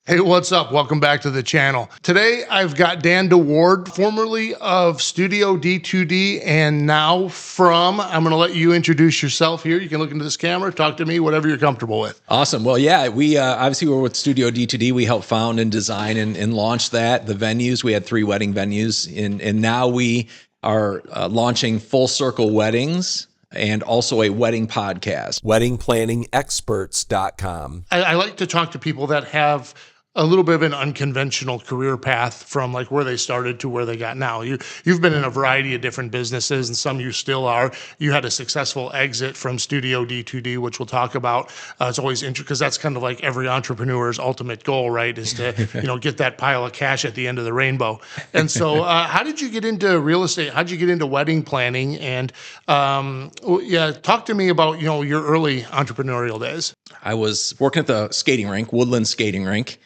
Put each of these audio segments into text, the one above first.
Hey, what's up? Welcome back to the channel. Today, I've got Dan DeWard, formerly of Studio D2D, and now from, I'm going to let you introduce yourself here. You can look into this camera, talk to me, whatever you're comfortable with. Awesome. Well, yeah, we obviously we're with Studio D2D. We helped found and design and launch that. The venues, we had 3 wedding venues, and now we are launching Full Circle Weddings and also a wedding podcast. WeddingPlanningExperts.com. I like to talk to people that have a little bit of an unconventional career path from like where they started to where they got now. You've been in a variety of different businesses, and some you still are. You had a successful exit from Studio D2D, which we'll talk about. It's always interesting because that's kind of like every entrepreneur's ultimate goal, right? Is to get that pile of cash at the end of the rainbow. And so, how did you get into real estate? How did you get into wedding planning? And talk to me about your early entrepreneurial days. I was working at the skating rink, Woodland Skating Rink,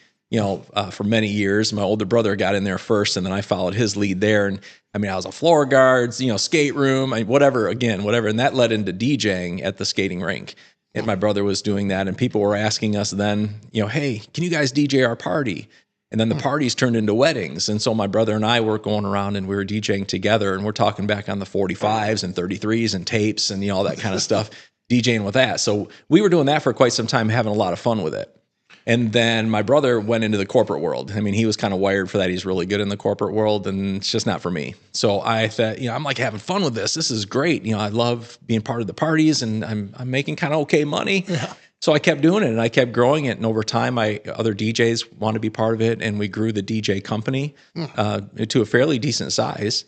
for many years. My older brother got in there first, and then I followed his lead there. And I mean, I was a floor guard, skate room, whatever. And that led into DJing at the skating rink. And my brother was doing that, and people were asking us then, hey, can you guys DJ our party? And then the parties turned into weddings. And so my brother and I were going around and we were DJing together, and we're talking back on the 45s and 33s and tapes and all that kind of stuff, DJing with that. So we were doing that for quite some time, having a lot of fun with it. And then my brother went into the corporate world. I mean, he was kind of wired for that. He's really good in the corporate world, and it's just not for me. So I thought, I'm like having fun with this. This is great. I love being part of the parties, and I'm making kind of okay money. Yeah. So I kept doing it, and I kept growing it. And over time, other DJs wanted to be part of it, and we grew the DJ company to a fairly decent size.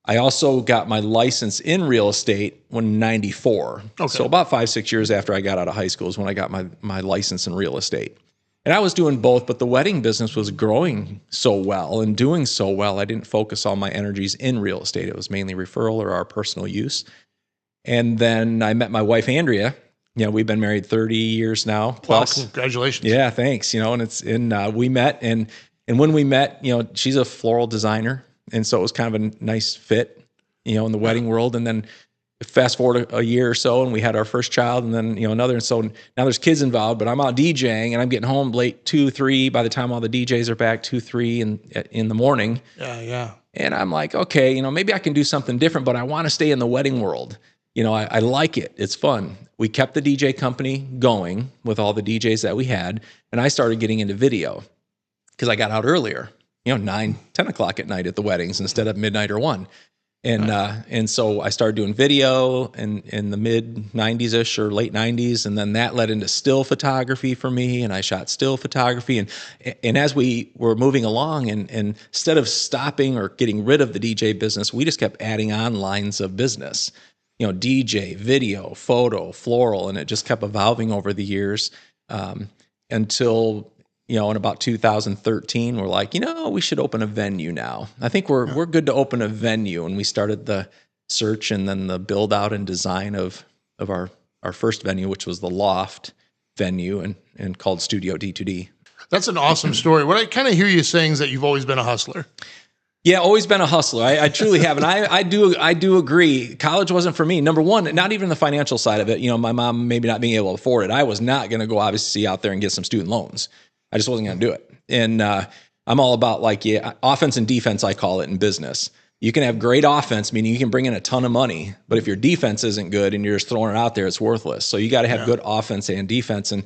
I also got my license in real estate when 94. Okay. So about 5-6 years after I got out of high school is when I got my license in real estate. And I was doing both, but the wedding business was growing so well and doing so well, I didn't focus all my energies in real estate. It was mainly referral or our personal use. And then I met my wife, Andrea. We've been married 30 years now plus. Well, congratulations. Yeah, thanks. We met, and when we met, she's a floral designer. And so it was kind of a nice fit, in the wedding world. And then fast forward a year or so, and we had our first child, and then another. And so now there's kids involved, but I'm out DJing, and I'm getting home late 2, 3. By the time all the DJs are back, 2, 3 in the morning. Yeah. And I'm like, okay, maybe I can do something different, but I want to stay in the wedding world. I like it. It's fun. We kept the DJ company going with all the DJs that we had, and I started getting into video because I got out earlier. 9, 10 o'clock at night at the weddings instead of midnight or 1. And so I started doing video in the mid 90s-ish or late 90s. And then that led into still photography for me. And I shot still photography. And as we were moving along, and instead of stopping or getting rid of the DJ business, we just kept adding on lines of business, DJ, video, photo, floral. And it just kept evolving over the years until in about 2013, we're like, we should open a venue now. I think we're good to open a venue. And we started the search and then the build out and design of our first venue, which was the Loft venue and called Studio D2D. That's an awesome story. What I kind of hear you saying is that you've always been a hustler. Yeah, always been a hustler. I truly have. And I do agree. College wasn't for me. Number one, not even the financial side of it. My mom maybe not being able to afford it. I was not going to go obviously out there and get some student loans. I just wasn't going to do it. And I'm all about offense and defense, I call it in business. You can have great offense, meaning you can bring in a ton of money, but if your defense isn't good and you're just throwing it out there, it's worthless. So you got to have good offense and defense. And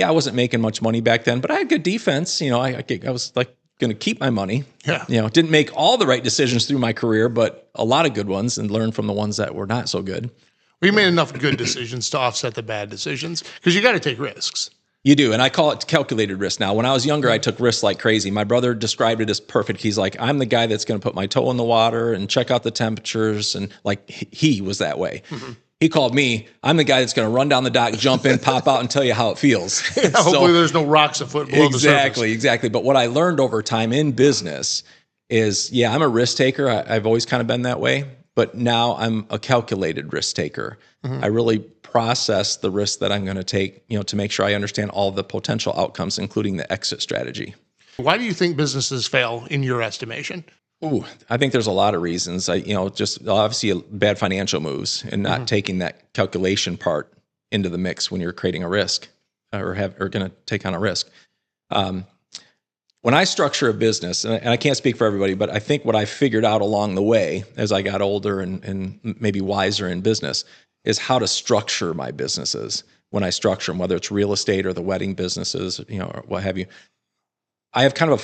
I wasn't making much money back then, but I had good defense. I was like going to keep my money. Yeah. Didn't make all the right decisions through my career, but a lot of good ones, and learn from the ones that were not so good. We made enough good decisions to offset the bad decisions because you got to take risks. You do, and I call it calculated risk now. When I was younger, I took risks like crazy. My brother described it as perfect. He's like, I'm the guy that's going to put my toe in the water and check out the temperatures, and he was that way. Mm-hmm. He called me, I'm the guy that's going to run down the dock, jump in, pop out, and tell you how it feels. Yeah, hopefully there's no rocks a foot below the surface. Exactly. But what I learned over time in business is, I'm a risk taker. I've always kind of been that way, but now I'm a calculated risk taker. Mm-hmm. I really process the risk that I'm going to take, to make sure I understand all the potential outcomes, including the exit strategy. Why do you think businesses fail in your estimation? Ooh, I think there's a lot of reasons. Just obviously bad financial moves and not taking that calculation part into the mix when you're creating a risk or going to take on a risk. when I structure a business, and I can't speak for everybody, but I think what I figured out along the way as I got older and maybe wiser in business is how to structure my businesses when I structure them, whether it's real estate or the wedding businesses, or what have you. I have kind of a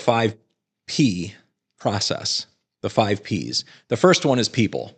5P process, the 5 Ps. The first one is people.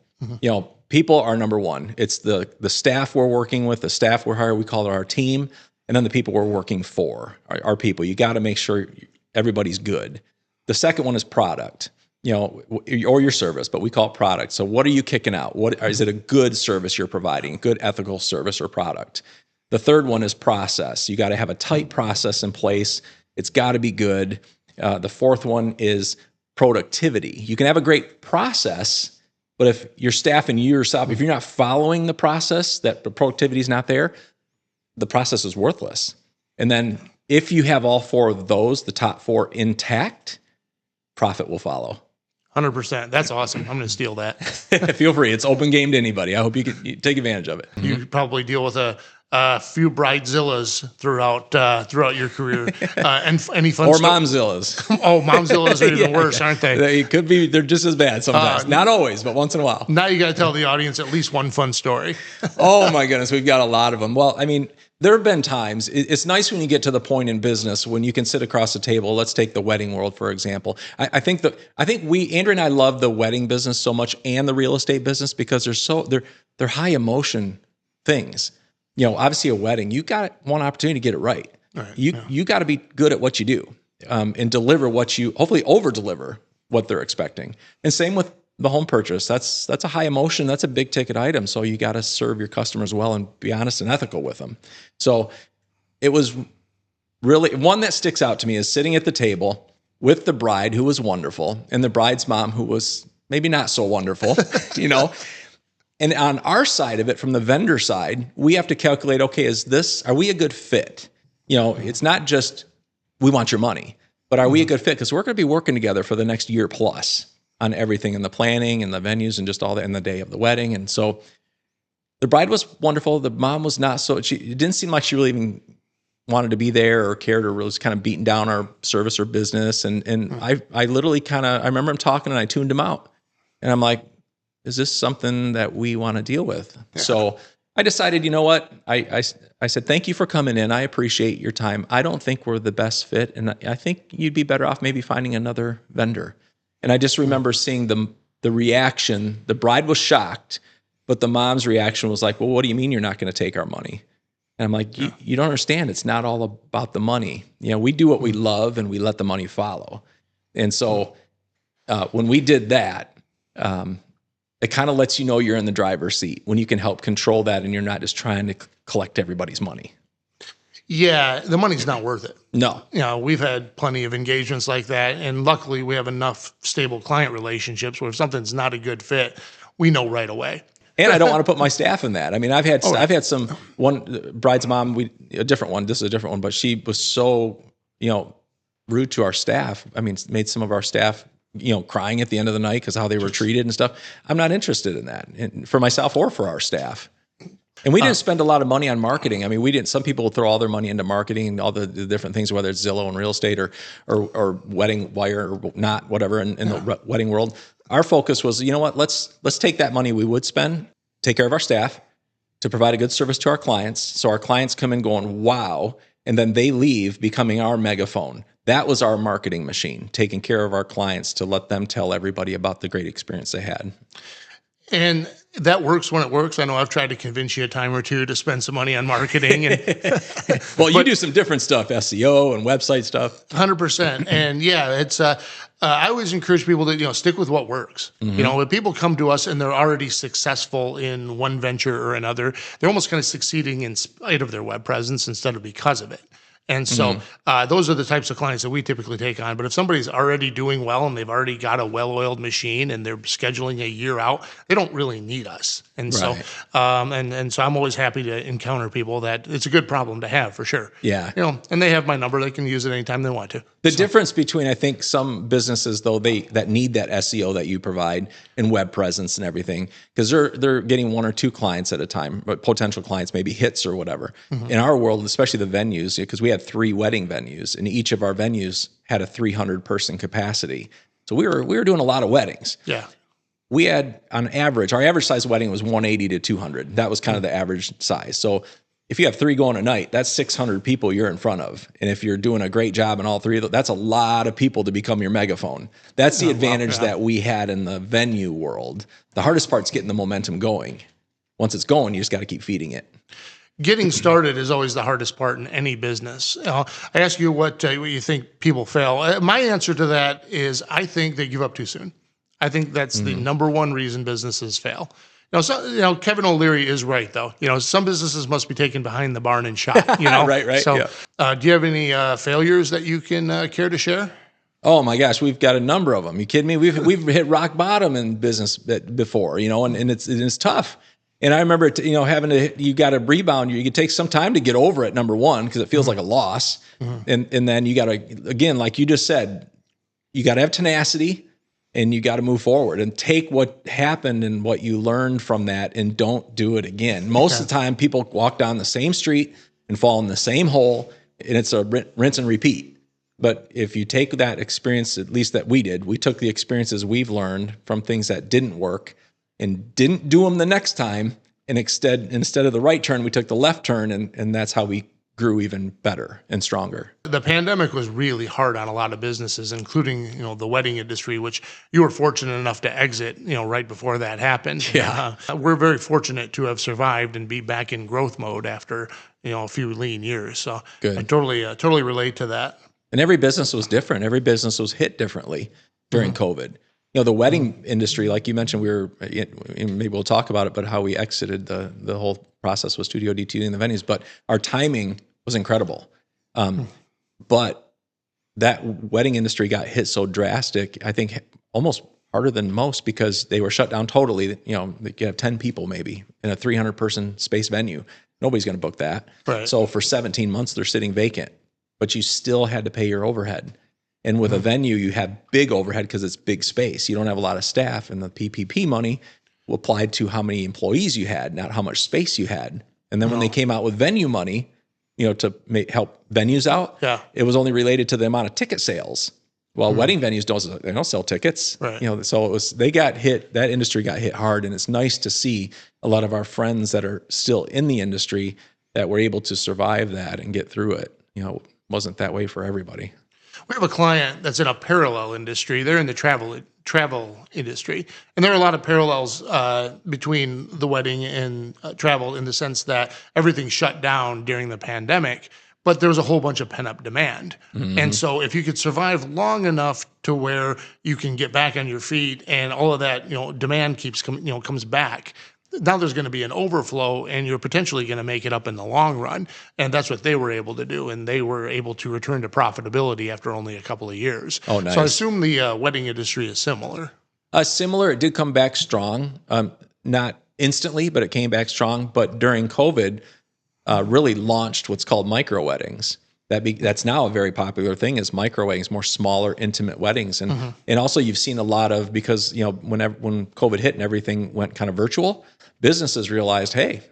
People are number one. It's the staff we're working with, the staff we're hiring, we call it our team, and then the people we're working for, our people. You got to make sure everybody's good. The second one is product, or your service, but we call it product. So what are you kicking out? Is it a good service you're providing, good ethical service or product? The third one is process. You got to have a tight process in place. It's got to be good. The fourth one is productivity. You can have a great process, but if your staff and you yourself, if you're not following the process, that the productivity is not there, the process is worthless. And then if you have all 4 of those, the top 4 intact, profit will follow. 100%. That's awesome. I'm going to steal that. Feel free. It's open game to anybody. I hope you take advantage of it. You probably deal with a few bridezillas throughout your career. And any fun or momzillas. Oh, momzillas are even worse, aren't they? They could be. They're just as bad sometimes. Not always, but once in a while. Now you got to tell the audience at least one fun story. Oh my goodness, we've got a lot of them. Well, I mean, there have been times. It's nice when you get to the point in business when you can sit across the table. Let's take the wedding world for example. I think Andrea and I love the wedding business so much and the real estate business because they're high emotion things. Obviously a wedding, you got one opportunity to get it right. You got to be good at what you do and deliver hopefully over deliver what they're expecting. And same with the home purchase. That's a high emotion. That's a big ticket item. So you got to serve your customers well and be honest and ethical with them. So it was really one that sticks out to me is sitting at the table with the bride who was wonderful and the bride's mom who was maybe not so wonderful, And on our side of it, from the vendor side, we have to calculate, okay, are we a good fit? It's not just, we want your money, but are we a good fit? Because we're going to be working together for the next year plus on everything in the planning and the venues and just all that in the day of the wedding. And so the bride was wonderful. The mom was not so, it didn't seem like she really even wanted to be there or cared or was kind of beating down our service or business. And I literally I remember him talking and I tuned him out. And I'm like, is this something that we want to deal with? Yeah. So I decided, you know what? I said, thank you for coming in. I appreciate your time. I don't think we're the best fit. And I think you'd be better off maybe finding another vendor. And I just remember seeing the reaction. The bride was shocked, but the mom's reaction was like, well, what do you mean you're not going to take our money? And I'm like, you don't understand. It's not all about the money. We do what we love and we let the money follow. And so when we did that, it kind of lets you know you're in the driver's seat when you can help control that and you're not just trying to collect everybody's money. Yeah, the money's not worth it. No. We've had plenty of engagements like that, and luckily we have enough stable client relationships where if something's not a good fit, we know right away. And I don't want to put my staff in that. I mean, I've had one bride's mom, a different one, this is a different one, but she was so, rude to our staff. I mean, made some of our staff crying at the end of the night because how they were treated and stuff. I'm not interested in that for myself or for our staff. And we didn't spend a lot of money on marketing. I mean, some people will throw all their money into marketing and all the different things, whether it's Zillow and real estate or wedding wire or not, whatever in the wedding world. Our focus was, you know what, let's take that money we would spend, take care of our staff to provide a good service to our clients. So our clients come in going, wow, and then they leave becoming our megaphone. That was our marketing machine, taking care of our clients to let them tell everybody about the great experience they had. And that works when it works. I know I've tried to convince you a time or two to spend some money on marketing. Well, you do some different stuff, SEO and website stuff. 100%. And yeah, it's I always encourage people to stick with what works. Mm-hmm. When people come to us and they're already successful in one venture or another, they're almost kind of succeeding in spite of their web presence instead of because of it. And so those are the types of clients that we typically take on. But if somebody's already doing well and they've already got a well-oiled machine and they're scheduling a year out, they don't really need us. And so and so I'm always happy to encounter people that it's a good problem to have for sure. Yeah. And they have my number. They can use it anytime they want to. The difference between, I think, some businesses, though, that need that SEO that you provide and web presence and everything, because they're getting one or two clients at a time, but potential clients, maybe hits or whatever. Mm-hmm. In our world, especially the venues, because we had had 3 wedding venues, and each of our venues had a 300-person capacity. So we were doing a lot of weddings. Yeah. We had, on average, our average size wedding was 180 to 200. That was kind of the average size. So if you have 3 going a night, that's 600 people you're in front of. And if you're doing a great job in all 3 of those, that's a lot of people to become your megaphone. That's the advantage that we had in the venue world. The hardest part's getting the momentum going. Once it's going, you just got to keep feeding it. Getting started is always the hardest part in any business. I ask you what you think people fail. My answer to that is I think they give up too soon. I think that's the number one reason businesses fail. Kevin O'Leary is right, though. Some businesses must be taken behind the barn and shot. Right. So, do you have any failures that you can care to share? Oh my gosh, we've got a number of them. You kidding me? We've hit rock bottom in business before, and it's tough. And I remember, you got to rebound. You can take some time to get over it. Number one, because it feels like a loss, and then you got to, again, like you just said, you got to have tenacity. And you got to move forward and take what happened and what you learned from that and don't do it again. Most of the time, people walk down the same street and fall in the same hole, and it's a rinse and repeat. But if you take that experience, at least that we did, we took the experiences we've learned from things that didn't work and didn't do them the next time. And instead of the right turn, we took the left turn, and that's how we grew even better and stronger. The pandemic was really hard on a lot of businesses, including, the wedding industry, which you were fortunate enough to exit, right before that happened. Yeah. We're very fortunate to have survived and be back in growth mode after, a few lean years. So Good. I totally relate to that. And every business was different. Every business was hit differently during COVID. The wedding industry, like you mentioned, maybe we'll talk about it, but how we exited the whole process with Studio D2D and the venues, but our timing was incredible. But that wedding industry got hit so drastic, I think almost harder than most, because they were shut down totally. You have 10 people maybe in a 300-person space venue. Nobody's going to book that. Right. So for 17 months, they're sitting vacant, but you still had to pay your overhead. And with a venue, you have big overhead because it's big space. You don't have a lot of staff, and the PPP money applied to how many employees you had, not how much space you had. And then when they came out with venue money, to help venues out, it was only related to the amount of ticket sales. Well, wedding venues don't sell tickets. Right. So they got hit. That industry got hit hard, and it's nice to see a lot of our friends that are still in the industry that were able to survive that and get through it. It wasn't that way for everybody. We have a client that's in a parallel industry. They're in the travel industry, and there are a lot of parallels between the wedding and travel, in the sense that everything shut down during the pandemic, but there was a whole bunch of pent-up demand. And so if you could survive long enough to where you can get back on your feet, and all of that demand comes back, now there's going to be an overflow, and you're potentially going to make it up in the long run. And that's what they were able to do. And they were able to return to profitability after only a couple of years. Oh, nice. So I assume the wedding industry is similar. Similar. It did come back strong. Not instantly, but it came back strong. But during COVID, really launched what's called micro weddings. That's now a very popular thing, is micro weddings, more smaller, intimate weddings. And and also you've seen a lot of, because when COVID hit and everything went kind of virtual, businesses realized, hey,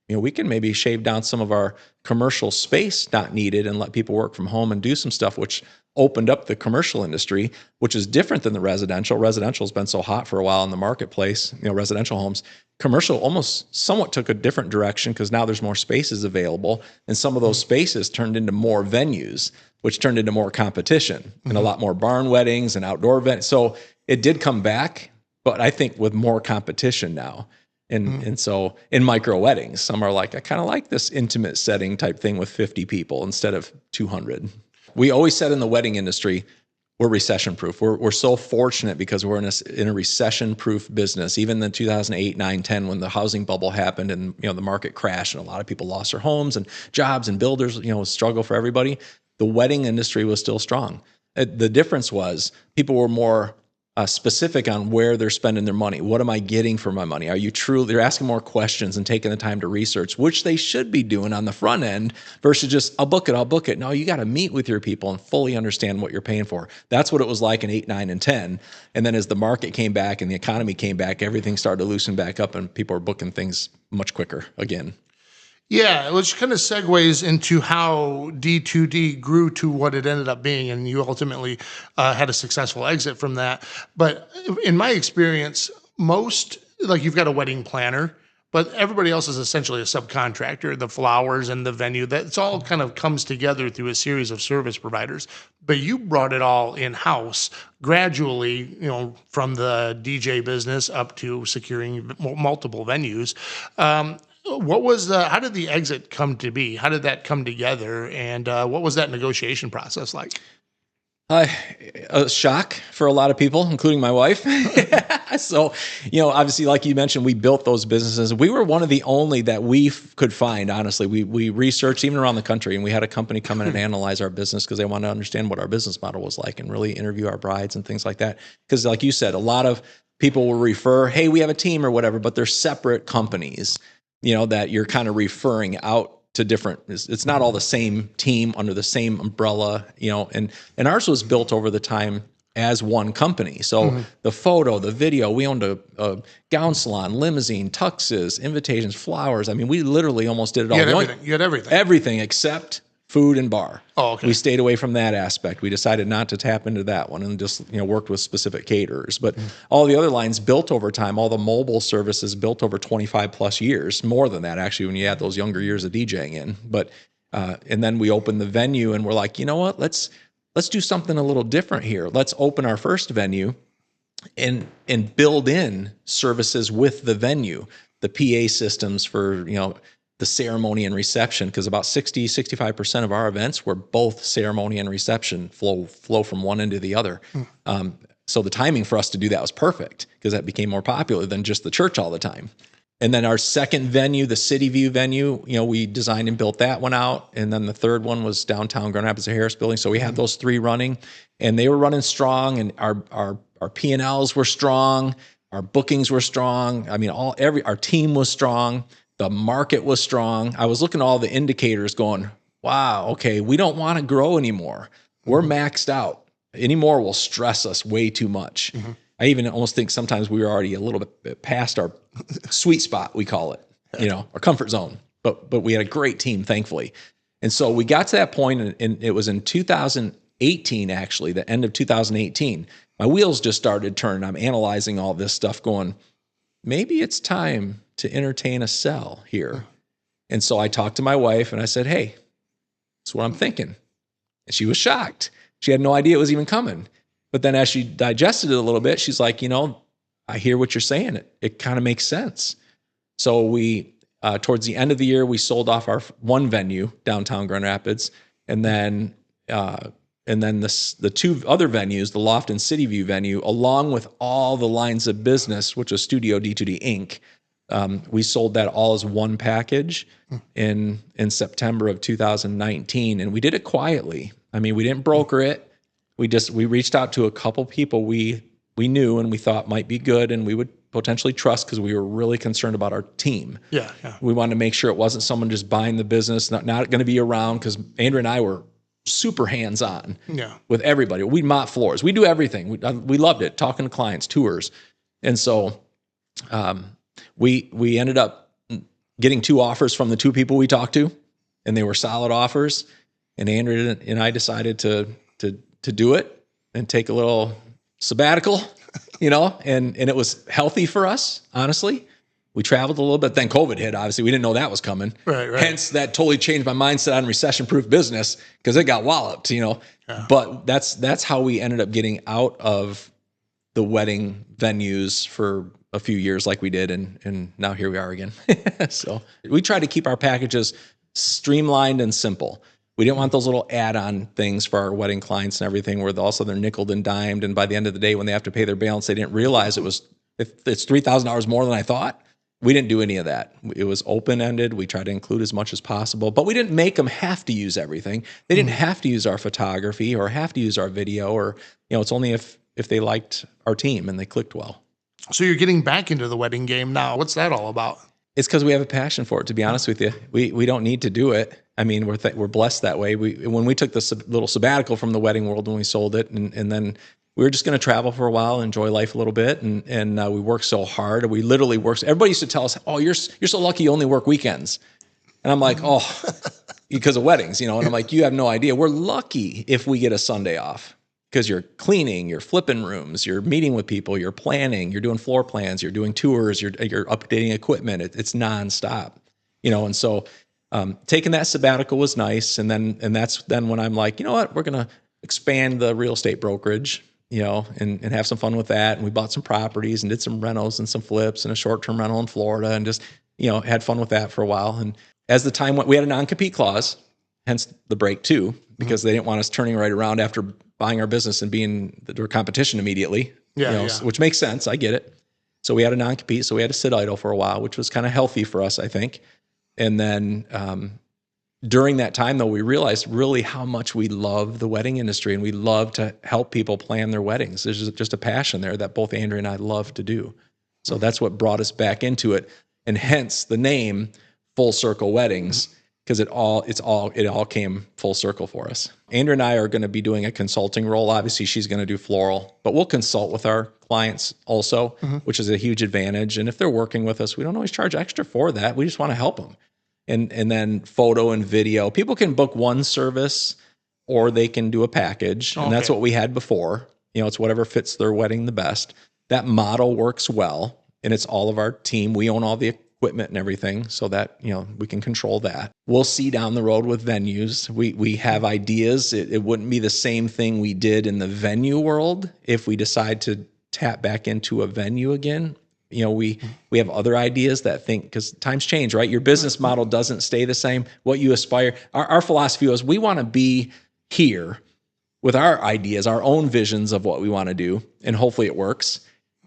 we can maybe shave down some of our commercial space not needed and let people work from home and do some stuff, which opened up the commercial industry, which is different than the residential. Residential has been so hot for a while in the marketplace, residential homes. Commercial almost somewhat took a different direction, because now there's more spaces available, and some of those spaces turned into more venues, which turned into more competition and a lot more barn weddings and outdoor events. So it did come back, but I think with more competition now. And so in micro weddings, some are like, I kind of like this intimate setting type thing with 50 people instead of 200. We always said in the wedding industry, we're recession proof. We're so fortunate because we're in a recession proof business. Even in 2008, 9, 10, when the housing bubble happened and the market crashed and a lot of people lost their homes and jobs, and builders struggle for everybody, the wedding industry was still strong. The difference was people were more specific on where they're spending their money. What am I getting for my money? They're asking more questions and taking the time to research, which they should be doing on the front end, versus just, I'll book it. No, you got to meet with your people and fully understand what you're paying for. That's what it was like in 8, 9, and 10. And then as the market came back and the economy came back, everything started to loosen back up, and people are booking things much quicker again. Yeah, which kind of segues into how D2D grew to what it ended up being, and you ultimately had a successful exit from that. But in my experience, most like you've got a wedding planner, but everybody else is essentially a subcontractor. The flowers and the venue, that's all kind of comes together through a series of service providers. But you brought it all in house gradually, from the DJ business up to securing multiple venues. How did the exit come to be? How did that come together? And what was that negotiation process like? Uh, a shock for a lot of people, including my wife. So, obviously, like you mentioned, we built those businesses. We were one of the only that we could find, honestly. We researched even around the country, and we had a company come in and analyze our business because they wanted to understand what our business model was like and really interview our brides and things like that. Because like you said, a lot of people will refer, hey, we have a team or whatever, but they're separate companies, that you're kind of referring out to different. It's not all the same team under the same umbrella, and ours was built over the time as one company. So the photo, the video, we owned a gown salon, limousine, tuxes, invitations, flowers. I mean, we literally almost did it all. You had everything. Everything except food and bar. Oh, okay. We stayed away from that aspect. We decided not to tap into that one and just, worked with specific caterers. But all the other lines built over time, all the mobile services built over 25 plus years, more than that actually, when you add those younger years of DJing in. But, and then we opened the venue and we're like, you know what, let's do something a little different here. Let's open our first venue and build in services with the venue, the PA systems for, the ceremony and reception, because about 65% of our events were both ceremony and reception flow from one end to the other. So the timing for us to do that was perfect because that became more popular than just the church all the time. And then our second venue, the City View venue, we designed and built that one out. And then the third one was downtown Grand Rapids, the Harris Building. So we had those three running, and they were running strong, and our P&Ls were strong, our bookings were strong. I mean, our team was strong. The market was strong. I was looking at all the indicators going, wow, okay, we don't want to grow anymore. We're maxed out. Any more will stress us way too much. I even almost think sometimes we were already a little bit past our sweet spot, we call it, our comfort zone. But we had a great team, thankfully. And so we got to that point, and it was in 2018, actually, the end of 2018. My wheels just started turning. I'm analyzing all this stuff going, maybe it's time to entertain a sell here. And so I talked to my wife and I said, hey, that's what I'm thinking. And she was shocked. She had no idea it was even coming. But then as she digested it a little bit, she's like, I hear what you're saying. It kind of makes sense. So we, towards the end of the year, we sold off our one venue, downtown Grand Rapids. And then the two other venues, the Loft and City View venue, along with all the lines of business, which was Studio D2D Inc., we sold that all as one package in September of 2019, and we did it quietly. I mean, we didn't broker it. We reached out to a couple people we knew and we thought might be good and we would potentially trust because we were really concerned about our team. Yeah. We wanted to make sure it wasn't someone just buying the business, not going to be around, because Andrea and I were super hands-on with everybody. We mop floors. We do everything. We loved it, talking to clients, tours. And so we ended up getting two offers from the two people we talked to, and they were solid offers. And Andrea and I decided to do it and take a little sabbatical, and it was healthy for us, honestly. We traveled a little bit. Then COVID hit, obviously. We didn't know that was coming. Right. Hence, that totally changed my mindset on recession-proof business because it got walloped, Yeah. But that's how we ended up getting out of the wedding venues for a few years like we did, and now here we are again. So we try to keep our packages streamlined and simple. We didn't want those little add-on things for our wedding clients and everything where also they're nickeled and dimed, and by the end of the day when they have to pay their balance, they didn't realize it's $3,000 more than I thought. We didn't do any of that. It was open-ended. We tried to include as much as possible, but we didn't make them have to use everything. They didn't have to use our photography or have to use our video, or, it's only if they liked our team and they clicked well. So you're getting back into the wedding game now. What's that all about? It's because we have a passion for it, to be honest with you. We don't need to do it. I mean, we're blessed that way. When we took this little sabbatical from the wedding world when we sold it, and then we were just going to travel for a while, enjoy life a little bit, and we worked so hard. We literally worked. Everybody used to tell us, "Oh, you're so lucky you only work weekends." And I'm like, oh, because of weddings, and I'm like, you have no idea. We're lucky if we get a Sunday off because you're cleaning, you're flipping rooms, you're meeting with people, you're planning, you're doing floor plans, you're doing tours, you're updating equipment. It's nonstop, and so taking that sabbatical was nice. And that's when I'm like, you know what, we're going to expand the real estate brokerage, and have some fun with that. And we bought some properties and did some rentals and some flips and a short-term rental in Florida and just, had fun with that for a while. And as the time went, we had a non-compete clause, hence the break too, because they didn't want us turning right around after buying our business and being their competition immediately, which makes sense. I get it. So we had a non-compete. So we had to sit idle for a while, which was kind of healthy for us, I think. And then during that time, though, we realized really how much we love the wedding industry and we love to help people plan their weddings. There's just a passion there that both Andrea and I love to do. So that's what brought us back into it. And hence the name Full Circle Weddings, because it all came full circle for us. Andrea and I are going to be doing a consulting role. Obviously, she's going to do floral, but we'll consult with our clients also, which is a huge advantage. And if they're working with us, we don't always charge extra for that. We just want to help them. And then photo and video. People can book one service or they can do a package. And that's what we had before. It's whatever fits their wedding the best. That model works well. And it's all of our team. We own all the equipment and everything so that, we can control that. We'll see down the road with venues. We have ideas. It wouldn't be the same thing we did in the venue world if we decide to tap back into a venue again. We have other ideas that because times change, right? Your business model doesn't stay the same. What you aspire, our philosophy was we want to be here with our ideas, our own visions of what we want to do, and hopefully it works.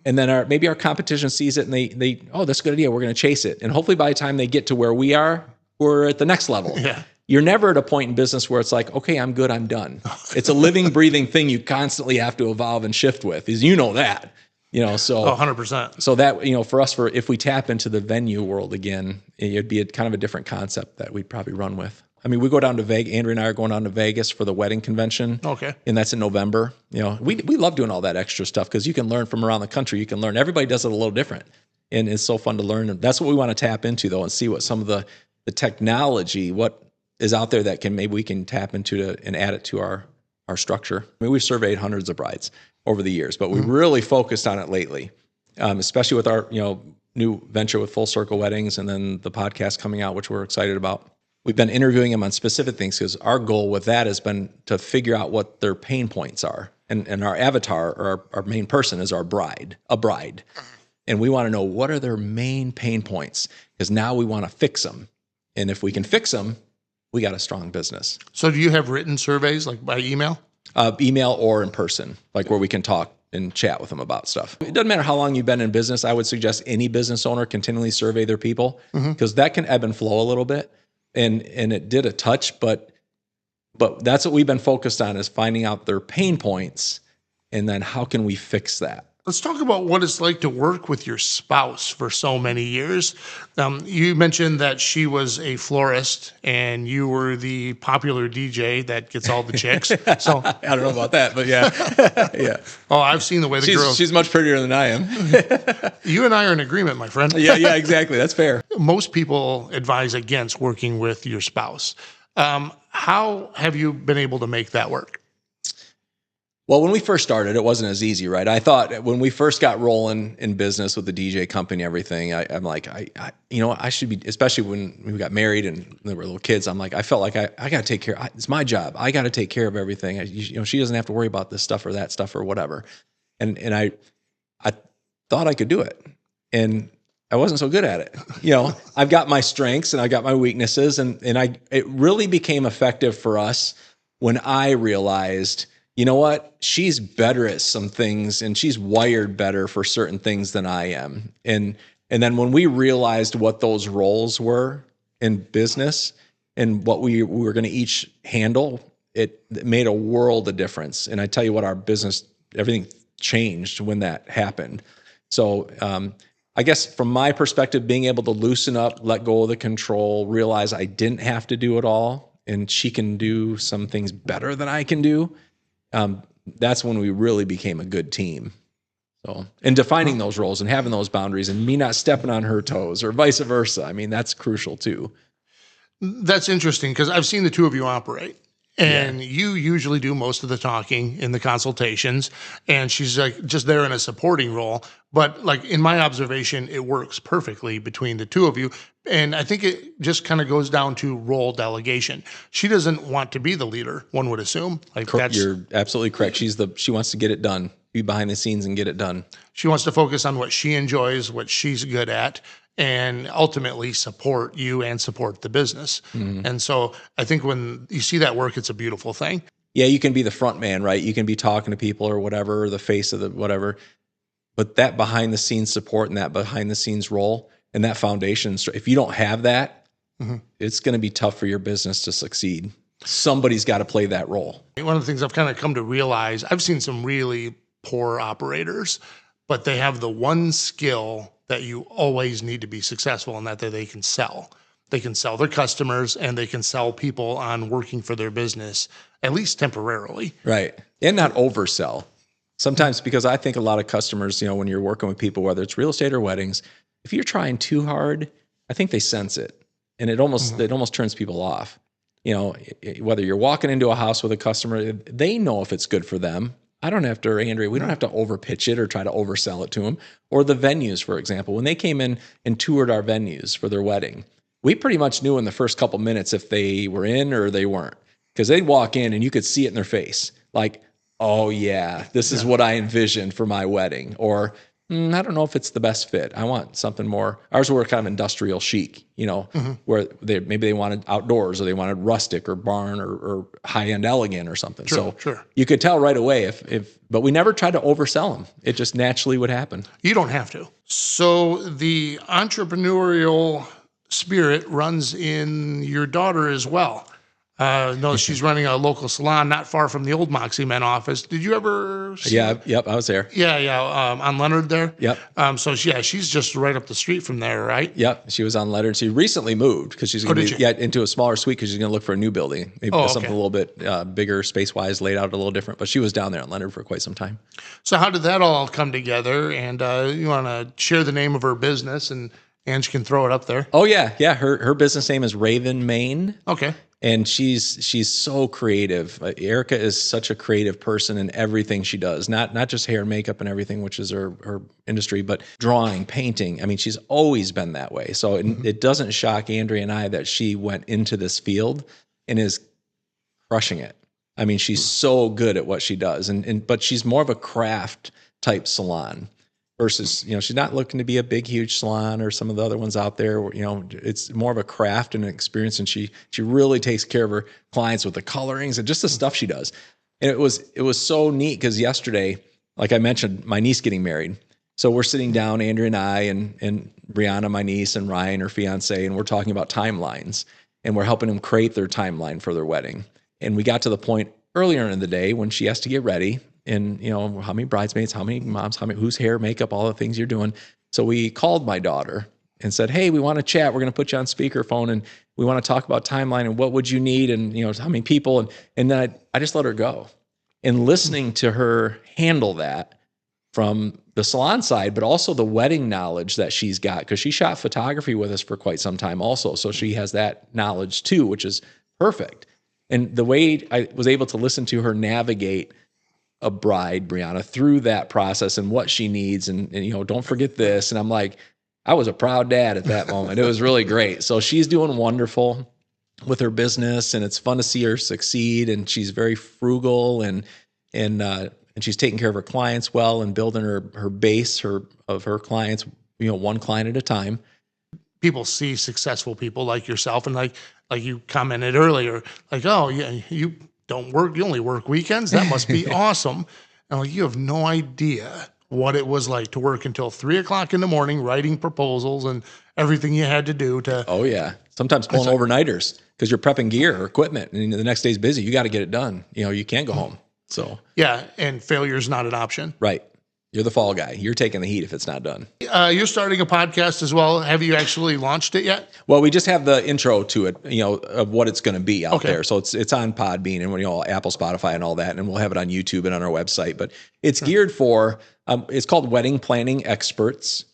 And then maybe our competition sees it and they that's a good idea. We're going to chase it. And hopefully by the time they get to where we are, we're at the next level. Yeah. You're never at a point in business where it's like, okay, I'm good, I'm done. It's a living, breathing thing you constantly have to evolve and shift with. So 100%. So that, for us, if we tap into the venue world again, it'd be kind of a different concept that we'd probably run with. I mean, we go down to Vegas. Andrea and I are going down to Vegas for the wedding convention. Okay. And that's in November. We love doing all that extra stuff because you can learn from around the country. You can learn. Everybody does it a little different. And it's so fun to learn. And that's what we want to tap into, though, and see what some of the technology, what is out there that maybe we can tap into and add it to our structure. I mean, we've surveyed hundreds of brides over the years, but we really focused on it lately, especially with our new venture with Full Circle Weddings and then the podcast coming out, which we're excited about. We've been interviewing them on specific things because our goal with that has been to figure out what their pain points are. And our avatar or our main person is a bride. And we want to know what are their main pain points because now we want to fix them. And if we can fix them, we got a strong business. So do you have written surveys like by email? Email or in person, like where we can talk and chat with them about stuff. It doesn't matter how long you've been in business. I would suggest any business owner continually survey their people because that can ebb and flow a little bit. And it did a touch, but that's what we've been focused on is finding out their pain points and then how can we fix that? Let's talk about what it's like to work with your spouse for so many years. You mentioned that she was a florist and you were the popular DJ that gets all the chicks. So I don't know about that, but yeah. Yeah. Oh, I've seen the way the girls. She's much prettier than I am. You and I are in agreement, my friend. Yeah, exactly. That's fair. Most people advise against working with your spouse. How have you been able to make that work? Well, when we first started, it wasn't as easy, right? I thought when we first got rolling in business with the DJ company, everything, I'm like, I should be, especially when we got married and there were little kids. I'm like, I felt like I got to take care. It's my job. I got to take care of everything. She doesn't have to worry about this stuff or that stuff or whatever. And I thought I could do it, and I wasn't so good at it. I've got my strengths and I got my weaknesses, and it really became effective for us when I realized, you know what? She's better at some things and she's wired better for certain things than I am. And then when we realized what those roles were in business and what we were going to each handle, it made a world of difference. And I tell you what, our business, everything changed when that happened. So I guess from my perspective, being able to loosen up, let go of the control, realize I didn't have to do it all and she can do some things better than I can do. That's when we really became a good team. So, and defining those roles and having those boundaries and me not stepping on her toes or vice versa. I mean, that's crucial too. That's interesting because I've seen the two of you operate. And you usually do most of the talking in the consultations, and she's like just there in a supporting role. But like in my observation, it works perfectly between the two of you. And I think it just kind of goes down to role delegation. She doesn't want to be the leader, one would assume. Like You're absolutely correct. She wants to get it done, be behind the scenes and get it done. she wants to focus on what she enjoys, what she's good at, and ultimately support you and support the business. And so I think when you see that work, it's a beautiful thing. Yeah, you can be the front man, right? You can be talking to people or whatever, or the face of the whatever. But that behind the scenes support and that behind the scenes role and that foundation, if you don't have that, it's going to be tough for your business to succeed. Somebody's got to play that role. One of the things I've kind of come to realize, I've seen some really poor operators, but they have the one skill that you always need to be successful in, that they can sell. They can sell their customers and they can sell people on working for their business, at least temporarily. Right. And not oversell. Sometimes, because I think a lot of customers, when you're working with people, whether it's real estate or weddings, if you're trying too hard, I think they sense it. And it almost turns people off. Whether you're walking into a house with a customer, they know if it's good for them. I don't have to, Andrea, we don't have to overpitch it or try to oversell it to them. Or the venues, for example. When they came in and toured our venues for their wedding, we pretty much knew in the first couple minutes if they were in or they weren't. Because they'd walk in and you could see it in their face. Like, oh yeah, this is what I envisioned for my wedding. Or, I don't know if it's the best fit. I want something more. Ours were kind of industrial chic, where maybe they wanted outdoors or they wanted rustic or barn or high-end elegant or something. Sure. You could tell right away but we never tried to oversell them. It just naturally would happen. You don't have to. So the entrepreneurial spirit runs in your daughter as well. No, she's running a local salon not far from the old Moximen office. Did you ever see Yep, I was there. Yeah, on Leonard there. Yep. She's just right up the street from there, right? Yep, she was on Leonard. She recently moved because she's going to be into a smaller suite because she's going to look for a new building, maybe something a little bit bigger, space-wise, laid out a little different. But she was down there on Leonard for quite some time. So how did that all come together? And you want to share the name of her business, and Ange can throw it up there. Oh yeah. Her business name is Raven Maine. Okay. And she's so creative. Erica is such a creative person in everything she does. Not just hair and makeup and everything, which is her industry, but drawing, painting. I mean, she's always been that way. So it doesn't shock Andrea and I that she went into this field and is crushing it. I mean, she's so good at what she does. But she's more of a craft type salon. Versus, she's not looking to be a big, huge salon or some of the other ones out there. It's more of a craft and an experience, and she really takes care of her clients with the colorings and just the stuff she does. And it was so neat because yesterday, like I mentioned, my niece getting married. So we're sitting down, Andrea and I, and Brianna, my niece, and Ryan, her fiance, and we're talking about timelines, and we're helping them create their timeline for their wedding. And we got to the point earlier in the day when she has to get ready. And, how many bridesmaids, how many moms, whose hair, makeup, all the things you're doing. So we called my daughter and said, hey, we want to chat. We're going to put you on speakerphone and we want to talk about timeline and what would you need and, how many people. And then I just let her go. And listening to her handle that from the salon side, but also the wedding knowledge that she's got, because she shot photography with us for quite some time also. So she has that knowledge too, which is perfect. And the way I was able to listen to her navigate a bride, Brianna, through that process and what she needs and don't forget this. And I'm like, I was a proud dad at that moment. It was really great. So she's doing wonderful with her business and it's fun to see her succeed. And she's very frugal and she's taking care of her clients well and building her base of her clients, one client at a time. People see successful people like yourself and like you commented earlier, like, oh yeah, you only work weekends? That must be awesome. And like, you have no idea what it was like to work until 3:00 in the morning, writing proposals and everything you had to do to. Oh yeah. Sometimes pulling overnighters because you're prepping gear or equipment and the next day's busy. You got to get it done. You can't go home. So yeah. And failure is not an option. Right. You're the fall guy. You're taking the heat if it's not done. You're starting a podcast as well. Have you actually launched it yet? Well, we just have the intro to it, of what it's going to be out there. So it's on Podbean and Apple, Spotify, and all that, and we'll have it on YouTube and on our website. But it's geared for. It's called Wedding Planning Experts,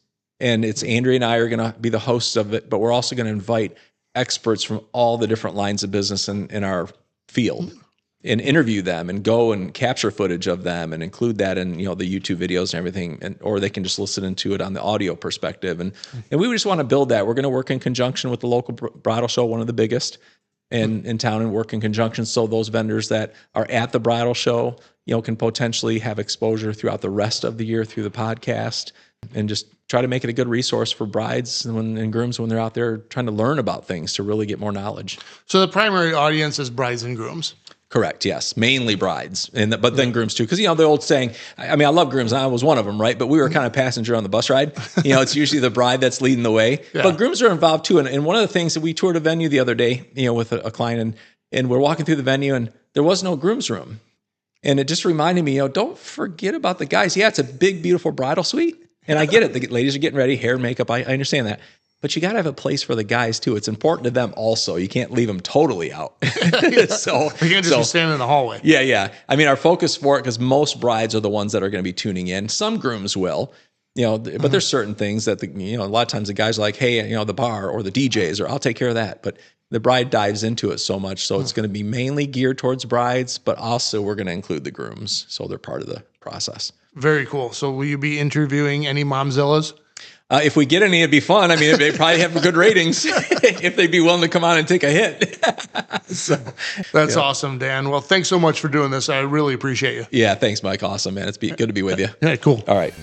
and it's Andrea and I are going to be the hosts of it. But we're also going to invite experts from all the different lines of business in our field and interview them and go and capture footage of them and include that in, the YouTube videos and everything. Or they can just listen into it on the audio perspective. And we just want to build that. We're going to work in conjunction with the local bridal show, one of the biggest in town, and work in conjunction. So those vendors that are at the bridal show, can potentially have exposure throughout the rest of the year through the podcast, and just try to make it a good resource for brides and grooms when they're out there trying to learn about things to really get more knowledge. So the primary audience is brides and grooms. Correct. Yes. Mainly brides, but then grooms too. Because, the old saying, I love grooms. I was one of them, right? But we were kind of passenger on the bus ride. It's usually the bride that's leading the way. Yeah. But grooms are involved too. And one of the things that we toured a venue the other day, with a client, and we're walking through the venue and there was no groom's room. And it just reminded me, don't forget about the guys. Yeah, it's a big, beautiful bridal suite. And I get it. The ladies are getting ready, hair, makeup. I understand that. But you got to have a place for the guys too. It's important to them also. You can't leave them totally out. So you can't just be standing in the hallway. Yeah. Our focus for it, because most brides are the ones that are going to be tuning in. Some grooms will, but there's certain things that a lot of times the guys are like, hey, the bar or the DJs, or I'll take care of that. But the bride dives into it so much. So it's going to be mainly geared towards brides, but also we're going to include the grooms. So they're part of the process. Very cool. So will you be interviewing any momzillas? If we get any, it'd be fun. They probably have good ratings if they'd be willing to come on and take a hit. That's awesome, Dan. Well, thanks so much for doing this. I really appreciate you. Yeah, thanks, Mike. Awesome, man. It's good to be with you. Yeah, cool. All right.